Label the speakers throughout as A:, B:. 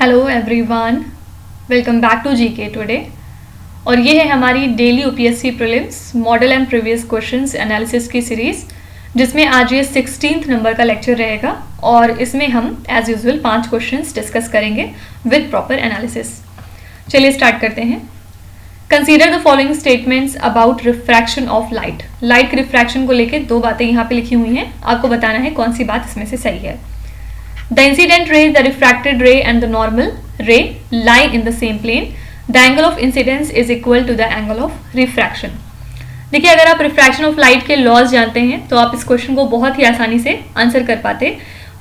A: Hello everyone, welcome back to GK today. और ये है हमारी daily UPSC prelims model and previous questions analysis की सीरीज़, जिसमें आज ये 16th नंबर का लेक्चर रहेगा और इसमें हम एज यूजुअल 5 क्वेश्चंस डिस्कस करेंगे विद प्रॉपर एनालिसिस। चलिए स्टार्ट करते हैं। Consider the following statements about refraction of light. Light के रिफ्रैक्शन को लेकर 2 बातें यहाँ पे लिखी हुई हैं, आपको बताना है कौन सी बात इसमें से सही है। The incident ray, the refracted ray and the normal ray lie in the same plane. The angle of incidence is equal to the angle of refraction. देखिए, अगर आप रिफ्रैक्शन ऑफ लाइट के लॉज जानते हैं तो आप इस क्वेश्चन को बहुत ही आसानी से आंसर कर पाते।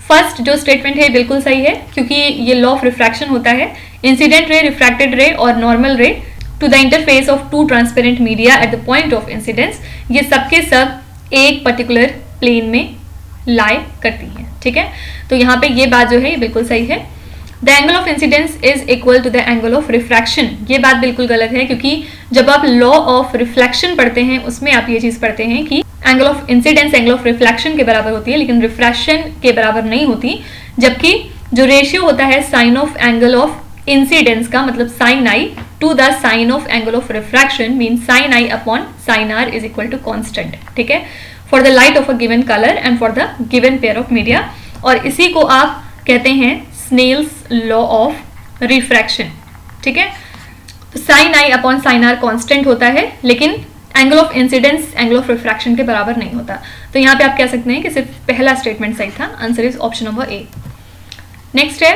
A: फर्स्ट जो स्टेटमेंट है बिल्कुल सही है, क्योंकि ये लॉ ऑफ रिफ्रैक्शन होता है। इंसिडेंट रे, रिफ्रैक्टेड रे और normal ray to the interface of 2 transparent media at the point of incidence, ये सबके सब एक पर्टिकुलर प्लेन में लाई करती हैं। ठीक है, तो यहाँ पे ये बात जो है ये बिल्कुल सही है। The angle of incidence is equal to the angle of refraction, ये बात बिल्कुल गलत है, क्योंकि जब आप लॉ ऑफ रिफ्लेक्शन पढ़ते हैं उसमें आप ये चीज पढ़ते हैं कि angle of incidence angle of reflection के बराबर होती है, लेकिन रिफ्रैक्शन के बराबर नहीं होती। जबकि जो रेशियो होता है sine of angle of incidence का, मतलब sine i to the sine of angle of refraction, mean sine i upon sine r is equal to constant. ठीक है, for the light of a given colour and for the given pair of media, और इसी को आप कहते हैं Snell's law of refraction. ठीक है, तो sine i upon sine r constant होता है, लेकिन angle of incidence angle of refraction के बराबर नहीं होता। तो यहाँ पे आप कह सकते हैं कि सिर्फ पहला स्टेटमेंट सही था। Answer is option number A. Next है,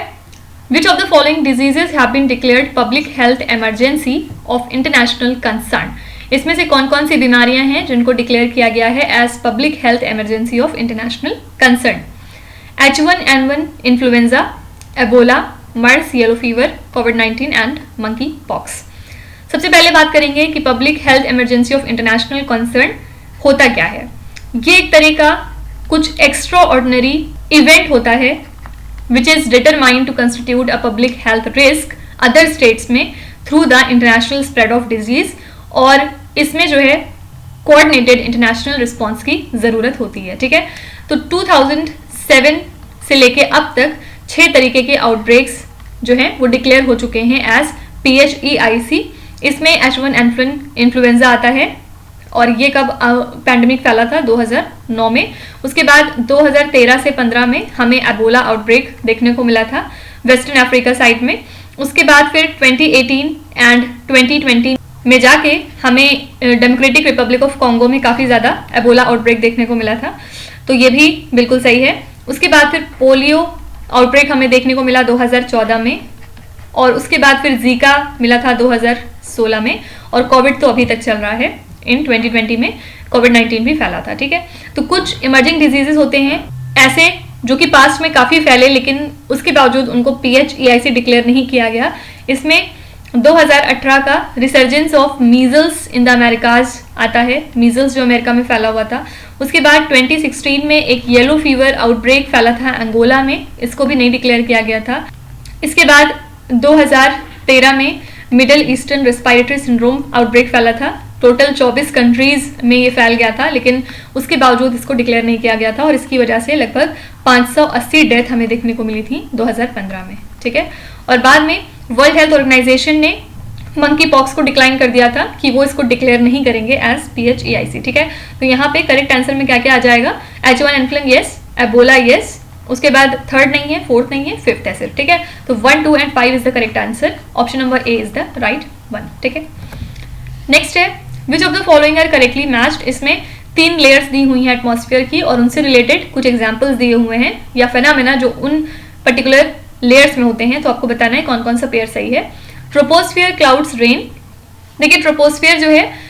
A: which of the following diseases have been declared public health emergency of international concern. इसमें से कौन कौन सी बीमारियां हैं जिनको डिक्लेयर किया गया है as public health emergency of international concern? H1N1 influenza, Ebola, MERS, yellow fever, कोविड-19 एंड मंकी पॉक्स। सबसे पहले बात करेंगे कि public health emergency of international concern होता क्या है। ये एक तरह का कुछ एक्स्ट्रा ऑर्डिनरी इवेंट होता है which is determined to constitute a public health risk other states में through the international spread of disease, और इसमें जो है कोऑर्डिनेटेड इंटरनेशनल रिस्पॉन्स की जरूरत होती है। ठीक है, तो 2007 से लेके अब तक 6 तरीके के आउटब्रेक्स जो हैं वो डिक्लेयर हो चुके हैं एज PHEIC। इसमें H1N1 इन्फ्लुएंजा आता है, और ये कब पैंडेमिक फैला था 2009 में। उसके बाद 2013 से 15 में हमें एबोला आउटब्रेक देखने को मिला था वेस्टर्न अफ्रीका साइड में। उसके बाद फिर 2018 एंड 2020 में जाके हमें डेमोक्रेटिक रिपब्लिक ऑफ कॉन्गो में काफ़ी ज़्यादा एबोला आउटब्रेक देखने को मिला था, तो ये भी बिल्कुल सही है। उसके बाद फिर पोलियो आउटब्रेक हमें देखने को मिला 2014 में, और उसके बाद फिर जीका मिला था 2016 में, और कोविड तो अभी तक चल रहा है। इन 2020 में कोविड-19 भी फैला था। ठीक है, तो कुछ इमर्जिंग डिजीजेस होते हैं ऐसे जो कि पास्ट में काफ़ी फैले, लेकिन उसके बावजूद उनको PHEIC डिक्लेयर नहीं किया गया। इसमें 2018 का resurgence of measles in the Americas आता है, मीजल्स जो अमेरिका में फैला हुआ था। उसके बाद 2016 में एक येलो फीवर आउटब्रेक फैला था अंगोला में, इसको भी नहीं डिक्लेयर किया गया था। इसके बाद 2013 में middle eastern respiratory syndrome outbreak फैला था। टोटल 24 कंट्रीज में ये फैल गया था, लेकिन उसके बावजूद इसको डिक्लेयर नहीं किया गया था, और इसकी वजह से लगभग 580 डेथ हमें देखने को मिली थी 2015 में। ठीक है, और बाद में वर्ल्ड हेल्थ ऑर्गेनाइजेशन ने मंकी पॉक्स को डिक्लाइन कर दिया था कि वो इसको डिक्लेयर नहीं करेंगे एज PHEIC। ठीक है, तो यहाँ पे करेक्ट आंसर में क्या क्या आ जाएगा? H1N1 यस, एबोला यस, उसके बाद थर्ड नहीं है, फोर्थ नहीं है, फिफ्थ है सिर्फ। ठीक है, तो 1, 2 and 5 is the correct answer. Option number A is the right one. ठीक है, नेक्स्ट है, which of the following are correctly matched. इसमें 3 लेयर्स दी हुई हैं एटमॉस्फेयर की, और उनसे रिलेटेड कुछ एग्जाम्पल्स दिए हुए हैं या फेनामेना जो उन पर्टिकुलर लेयर्स में होते हैं, तो आपको बताना है कौन कौन सा पेयर सही है। Troposphere, clouds, rain. देखिए, ट्रोपोस्फियर जो है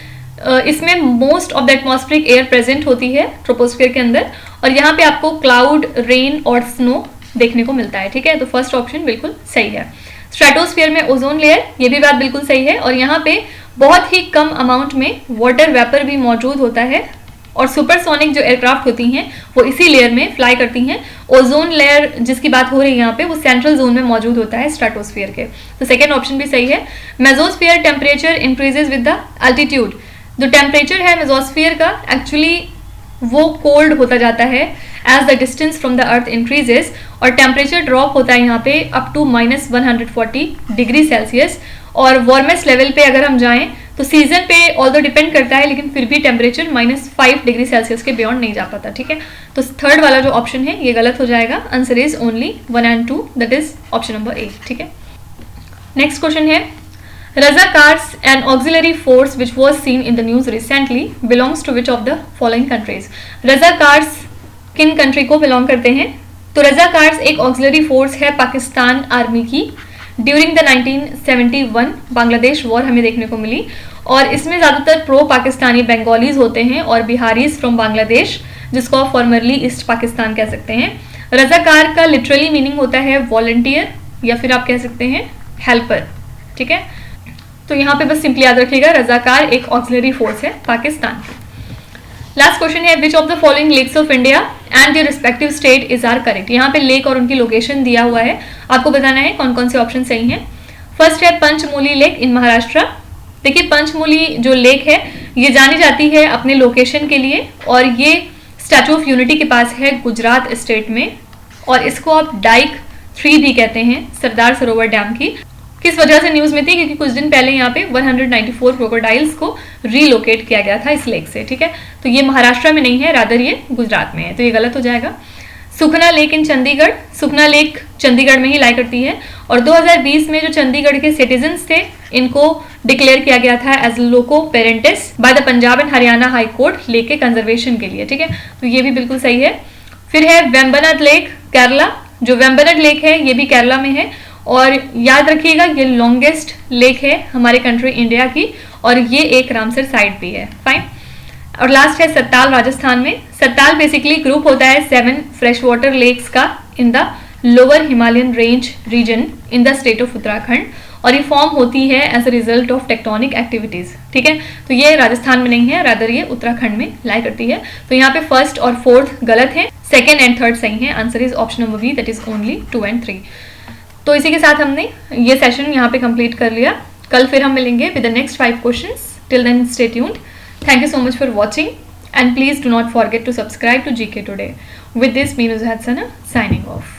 A: इसमें most of the atmospheric air present होती है ट्रोपोस्फियर के अंदर, और यहाँ पे आपको क्लाउड, रेन और स्नो देखने को मिलता है। ठीक है, तो फर्स्ट ऑप्शन बिल्कुल सही है। स्ट्रेटोस्फियर में ओजोन लेयर, ये भी बात बिल्कुल सही है, और यहाँ पे बहुत ही कम अमाउंट में वाटर वेपर भी मौजूद होता है, और सुपरसोनिक जो एयरक्राफ्ट होती हैं वो इसी लेयर में फ्लाई करती हैं। ओजोन लेयर जिसकी बात हो रही है यहाँ पे, वो सेंट्रल जोन में मौजूद होता है स्ट्रेटोस्फियर के, तो सेकेंड ऑप्शन भी सही है। Mesosphere, temperature increases with the altitude. जो टेम्परेचर है मेसोस्फियर का, एक्चुअली वो कोल्ड होता जाता है as the distance from the earth increases, और टेम्परेचर ड्रॉप होता है यहाँ पे अप टू -140 डिग्री सेल्सियस। और वार्मेस्ट लेवल पे अगर हम जाएं तो सीजन पे ऑल्दो डिपेंड करता है, लेकिन फिर भी टेम्परेचर -5 डिग्री सेल्सियस के बियॉन्ड नहीं जा पाता, ठीक है। तो थर्ड वाला जो ऑप्शन है ये गलत हो जाएगा। Answer is only 1 and 2, that is option number A, ठीक है। नेक्स्ट क्वेश्चन है, Razakars an auxiliary force which was seen in the news recently belongs to which of the following countries. Razakars किन कंट्री को बिलोंग करते हैं? तो रजाकार्स एक ऑक्सिलरी फोर्स है पाकिस्तान आर्मी की। ड्यूरिंग द 1971 बांग्लादेश वॉर हमें देखने को मिली, और इसमें ज़्यादातर प्रो पाकिस्तानी बंगालीज होते हैं और बिहारीज फ्रॉम बांग्लादेश, जिसको आप फॉर्मरली ईस्ट पाकिस्तान कह सकते हैं। रजाकार का लिटरली मीनिंग होता है वॉलंटियर, या फिर आप कह सकते हैं हेल्पर, ठीक है। तो यहाँ पे बस सिंपली याद रखिएगा, रजाकार एक ऑक्सिलरी फोर्स है पाकिस्तान की। लास्ट क्वेश्चन है, which of the following lakes of India and your respective state is are correct. यहाँ पे लेक और उनकी लोकेशन दिया हुआ है, आपको बताना है कौन कौन से ऑप्शन सही हैं। फर्स्ट है पंचमूली लेक इन महाराष्ट्र। देखिए पंचमूली जो लेक है ये जानी जाती है अपने लोकेशन के लिए, और ये स्टैचू ऑफ यूनिटी के पास है गुजरात स्टेट में, और इसको आप डाइक 3 भी कहते हैं सरदार सरोवर डैम की। किस वजह से न्यूज में थी? क्योंकि कुछ दिन पहले यहाँ पे 194 क्रोकोडाइल्स को रीलोकेट किया गया था इस लेक से, ठीक है। तो ये महाराष्ट्र में नहीं है, रादर ये गुजरात में है, तो ये गलत हो जाएगा। Sukhna lake in Chandigarh, Sukhna lake Chandigarh में ही लाई करती है, और 2020 में जो चंडीगढ़ के सिटीजन्स थे इनको डिक्लेयर किया गया था as loco parentis by the Punjab and Haryana high court lake के कंजर्वेशन के लिए, ठीक है। तो ये भी बिल्कुल सही है। फिर है वेम्बनाड लेक केरला, जो वेम्बनाड लेक है ये भी केरला में है, और याद रखिएगा ये लॉन्गेस्ट लेक है हमारे कंट्री इंडिया की, और ये एक रामसर साइट भी है, फाइन। और लास्ट है सत्ताल राजस्थान में। सत्ताल बेसिकली ग्रुप होता है 7 फ्रेश वाटर लेक्स का in the lower Himalayan range region in the state of Uttarakhand, और ये फॉर्म होती है as a result of tectonic activities, ठीक है। तो ये राजस्थान में नहीं है, रादर ये उत्तराखंड में लाई करती है। तो यहाँ पे फर्स्ट और फोर्थ गलत है, सेकेंड एंड थर्ड सही है। Answer is option number B, that is only 2 and 3। तो इसी के साथ हमने ये सेशन यहाँ पे कंप्लीट कर लिया। कल फिर हम मिलेंगे with the next 5 questions. Till then stay tuned. Thank you so much for watching, and please do not forget to subscribe to GK Today. With this, me Nuzhat Sana signing off.